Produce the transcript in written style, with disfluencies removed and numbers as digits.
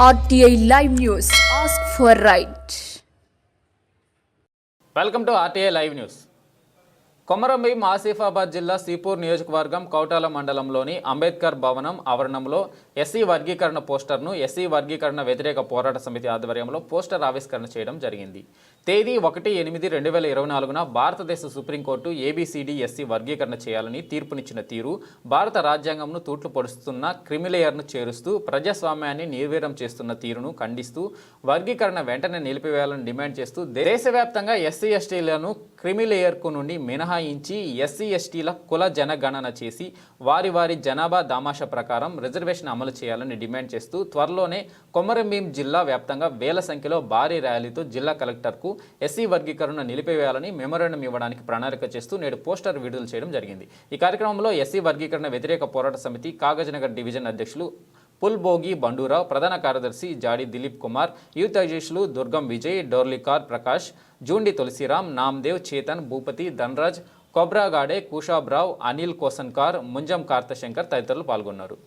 RTI Live News. Ask for right. Welcome to RTI live news. Komaram Bheem Asifabad జిల్లా సీపూర్ నియోజకవర్గం కౌటాల మండలంలోని అంబేద్కర్ భవనం ఆవరణంలో ఎస్సీ వర్గీకరణ పోస్టర్ను ఎస్సీ వర్గీకరణ వ్యతిరేక పోరాట సమితి ఆధ్వర్యంలో పోస్టర్ ఆవిష్కరణ చేయడం జరిగింది. తేదీ 1/8/2024 భారతదేశ సుప్రీంకోర్టు ఏబిసిడి ఎస్సీ వర్గీకరణ చేయాలని తీర్పునిచ్చిన తీరు భారత రాజ్యాంగంను తూట్లు పొడుస్తున్న క్రిమిలేయర్ను చేరుస్తూ ప్రజాస్వామ్యాన్ని నిర్వీర్యం చేస్తున్న తీరును ఖండిస్తూ వర్గీకరణ వెంటనే నిలిపివేయాలని డిమాండ్ చేస్తూ దేశవ్యాప్తంగా ఎస్సీ ఎస్టీలను క్రిమిలేయర్కు నుండి మినహాయించి ఎస్సీ ఎస్టీల కుల జనగణన చేసి వారి జనాభా దామాషా ప్రకారం రిజర్వేషన్ అమలు చేయాలని డిమాండ్ చేస్తూ త్వరలోనే కొమరంభీం జిల్లా వ్యాప్తంగా వేల సంఖ్యలో భారీ ర్యాలీతో జిల్లా కలెక్టర్కు ఎస్సీ వర్గీకరణ నిలిపివేయాలని మెమోరాండం ఇవ్వడానికి ప్రణాళిక చేస్తూ నేడు పోస్టర్ విడుదల చేయడం జరిగింది. ఈ కార్యక్రమంలో ఎస్సీ వర్గీకరణ వ్యతిరేక పోరాట సమితి కాగజ్నగర్ డివిజన్ అధ్యక్షులు పుల్బోగి బండూరావు, ప్రధాన కార్యదర్శి జాడి దిలీప్ కుమార్, యూత్ అధ్యక్షులు దుర్గం విజయ్, డోర్లికార్ ప్రకాష్, జూండి తులసిరాం, నామ్దేవ్, చేతన్, భూపతి, ధనరాజ్, కొబ్రాగాడే, కుషాబ్రావ్, అనిల్ కోసన్కార్, ముంజం కార్తశంకర్ తదితరులు పాల్గొన్నారు.